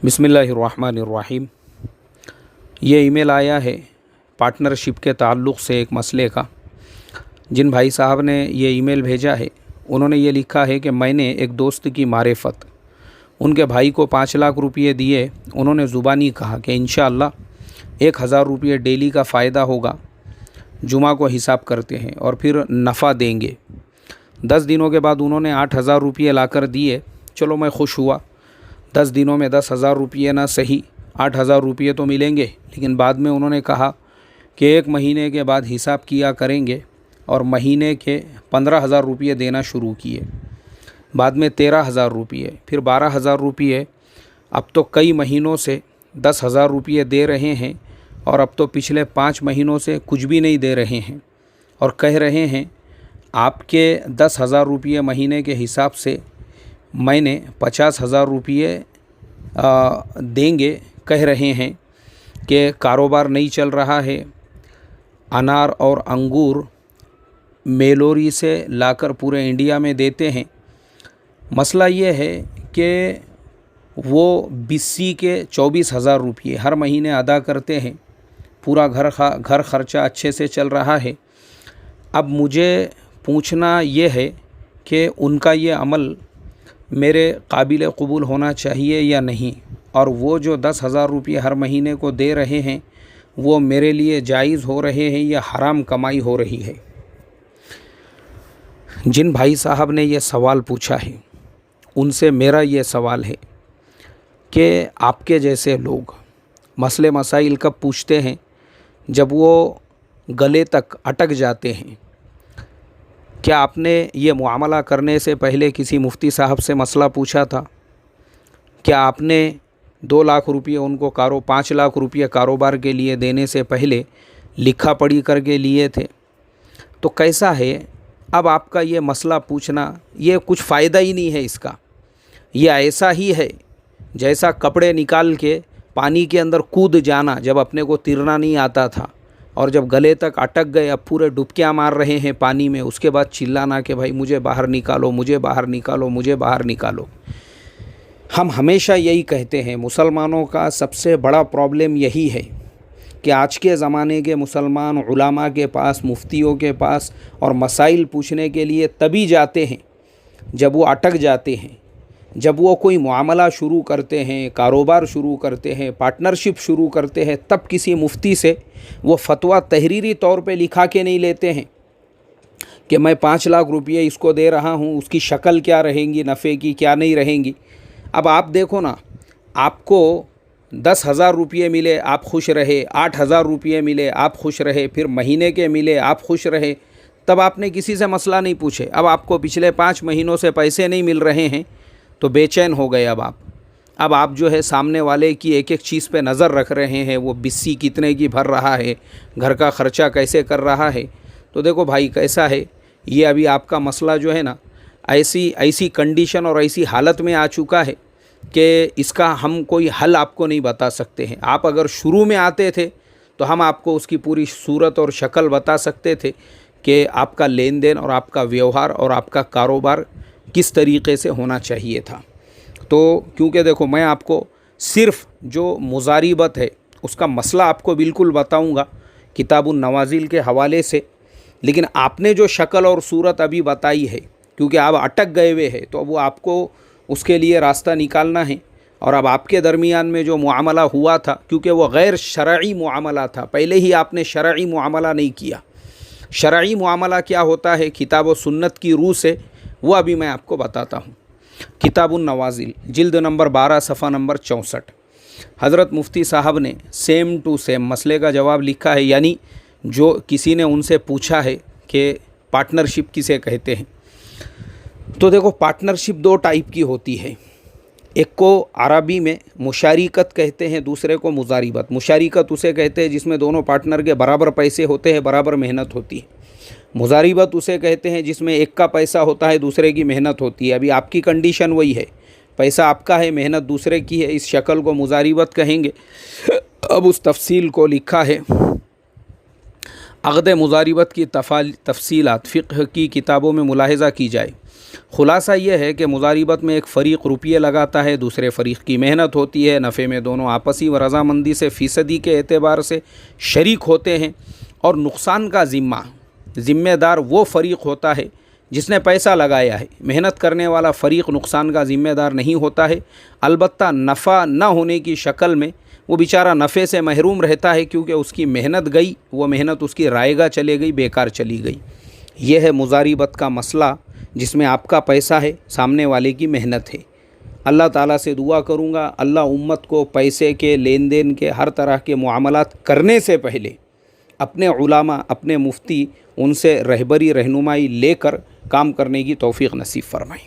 बिस्मिल्लाहिर्रहमानिर्रहीम। ये ईमेल आया है पार्टनरशिप के ताल्लुक़ से एक मसले का। जिन भाई साहब ने ये ईमेल भेजा है उन्होंने ये लिखा है कि मैंने एक दोस्त की मारिफत उनके भाई को 5 लाख रुपये दिए। उन्होंने ज़ुबानी कहा कि इंशाअल्लाह 1000 रुपये डेली का फ़ायदा होगा, जुमा को हिसाब करते हैं और फिर नफ़ा देंगे। 10 दिनों के बाद उन्होंने 8000 रुपये लाकर दिए। चलो मैं खुश हुआ। 10 दिनों में 10,000 रुपये ना सही 8000 रुपये तो मिलेंगे, लेकिन बाद में उन्होंने कहा कि 1 महीने के बाद हिसाब किया करेंगे और महीने के 15,000 रुपये देना शुरू किए। बाद में 13,000 रुपये, फिर 12,000 रुपये। अब तो कई महीनों से 10,000 रुपये दे रहे हैं और अब तो पिछले 5 महीनों से कुछ भी नहीं दे रहे हैं और कह रहे हैं आपके 10,000 रुपये महीने के हिसाब से मैंने 50,000 रुपये देंगे। कह रहे हैं कि कारोबार नहीं चल रहा है। अनार और अंगूर मेलोरी से लाकर पूरे इंडिया में देते हैं। मसला ये है कि वो BC के 24,000 रुपये हर महीने अदा करते हैं। पूरा घर खर्चा अच्छे से चल रहा है। अब मुझे पूछना ये है कि उनका ये अमल मेरे काबिल कबूल होना चाहिए या नहीं, और वो जो 10,000 रुपये हर महीने को दे रहे हैं वो मेरे लिए जायज़ हो रहे हैं या हराम कमाई हो रही है। जिन भाई साहब ने ये सवाल पूछा है उनसे मेरा ये सवाल है कि आपके जैसे लोग मसले मसाइल कब पूछते हैं? जब वो गले तक अटक जाते हैं। क्या आपने ये मुआमला करने से पहले किसी मुफ्ती साहब से मसला पूछा था? क्या आपने 2 लाख रुपये उनको 5 लाख रुपये कारोबार के लिए देने से पहले लिखा पढ़ी करके लिए थे? तो कैसा है अब आपका ये मसला पूछना? ये कुछ फ़ायदा ही नहीं है इसका। ये ऐसा ही है जैसा कपड़े निकाल के पानी के अंदर कूद जाना, जब अपने को तैरना नहीं आता था और जब गले तक अटक गए, अब पूरे डुबकियाँ मार रहे हैं पानी में, उसके बाद चिल्लाना कि भाई मुझे बाहर निकालो, मुझे बाहर निकालो, मुझे बाहर निकालो। हम हमेशा यही कहते हैं, मुसलमानों का सबसे बड़ा प्रॉब्लम यही है कि आज के ज़माने के मुसलमान उलमा के पास, मुफ्तियों के पास और मसाइल पूछने के लिए तभी जाते हैं जब वो अटक जाते हैं, जब वो कोई मुआमला शुरू करते हैं, कारोबार शुरू करते हैं, पार्टनरशिप शुरू करते हैं, तब किसी मुफ्ती से वो फतवा तहरीरी तौर पे लिखा के नहीं लेते हैं कि मैं 5 लाख रुपये इसको दे रहा हूँ, उसकी शक्ल क्या रहेंगी, नफ़े की क्या नहीं रहेंगी। अब आप देखो ना, आपको 10,000 रुपये मिले आप खुश रहे, 8,000 रुपये मिले आप खुश रहे, फिर महीने के मिले आप खुश रहे, तब आपने किसी से मसला नहीं पूछे। अब आपको पिछले 5 महीनों से पैसे नहीं मिल रहे हैं तो बेचैन हो गए। अब आप जो है सामने वाले की एक एक चीज़ पे नज़र रख रहे हैं, वो BC कितने की भर रहा है, घर का ख़र्चा कैसे कर रहा है। तो देखो भाई कैसा है, ये अभी आपका मसला जो है ना ऐसी कंडीशन और ऐसी हालत में आ चुका है कि इसका हम कोई हल आपको नहीं बता सकते हैं। आप अगर शुरू में आते थे तो हम आपको उसकी पूरी सूरत और शक्ल बता सकते थे कि आपका लेन देन और आपका व्यवहार और आपका कारोबार किस तरीक़े से होना चाहिए था। तो क्योंकि देखो मैं आपको सिर्फ़ जो मुजारिबत है उसका मसला आपको बिल्कुल बताऊंगा किताबुन नवाज़िल के हवाले से, लेकिन आपने जो शक्ल और सूरत अभी बताई है, क्योंकि आप अटक गए हुए हैं, तो वो आपको उसके लिए रास्ता निकालना है। और अब आपके दरमियान में जो मुआमला हुआ था, क्योंकि वो गैर शरई मुआमला था, पहले ही आपने शरई मुआमला नहीं किया। शरई मुआमला क्या होता है किताब व सुन्नत की रूह से, वो अभी मैं आपको बताता हूँ। किताबुन नवाज़िल जिल्द नंबर 12 सफ़ा नंबर 64 हज़रत मुफ्ती साहब ने सेम टू सेम मसले का जवाब लिखा है। यानी जो किसी ने उनसे पूछा है कि पार्टनरशिप किसे कहते हैं, तो देखो पार्टनरशिप 2 टाइप की होती है। एक को अरबी में मुशारिकत कहते हैं, दूसरे को मुजारिबत। मुशारिकत उसे कहते हैं जिसमें दोनों पार्टनर के बराबर पैसे होते हैं, बराबर मेहनत होती है। मुजारिबत उसे कहते हैं जिसमें एक का पैसा होता है, दूसरे की मेहनत होती है। अभी आपकी कंडीशन वही है, पैसा आपका है, मेहनत दूसरे की है, इस शक्ल को मुजारिबत कहेंगे। अब उस तफसील को लिखा है عقد مضاربت کی تفصیلات فقہ کی کتابوں میں ملاحظہ کی جائے۔ خلاصہ یہ ہے کہ مضاربت میں ایک فریق روپیے لگاتا ہے، دوسرے فریق کی محنت ہوتی ہے، نفع میں دونوں آپسی و رضامندی سے فیصدی کے اعتبار سے شریک ہوتے ہیں، اور نقصان کا ذمہ دار وہ فریق ہوتا ہے جس نے پیسہ لگایا ہے۔ محنت کرنے والا فریق نقصان کا ذمہ دار نہیں ہوتا ہے، البتہ نفع نہ ہونے کی شکل میں وہ بیچارہ نفع سے محروم رہتا ہے، کیونکہ اس کی محنت گئی، وہ محنت اس کی رائے گاہ چلے گئی، بیکار چلی گئی۔ یہ ہے مضاربت کا مسئلہ، جس میں آپ کا پیسہ ہے، سامنے والے کی محنت ہے۔ اللہ تعالیٰ سے دعا کروں گا اللہ امت کو پیسے کے لین دین کے ہر طرح کے معاملات کرنے سے پہلے اپنے علماء، اپنے مفتی، ان سے رہبری رہنمائی لے کر کام کرنے کی توفیق نصیب فرمائیں۔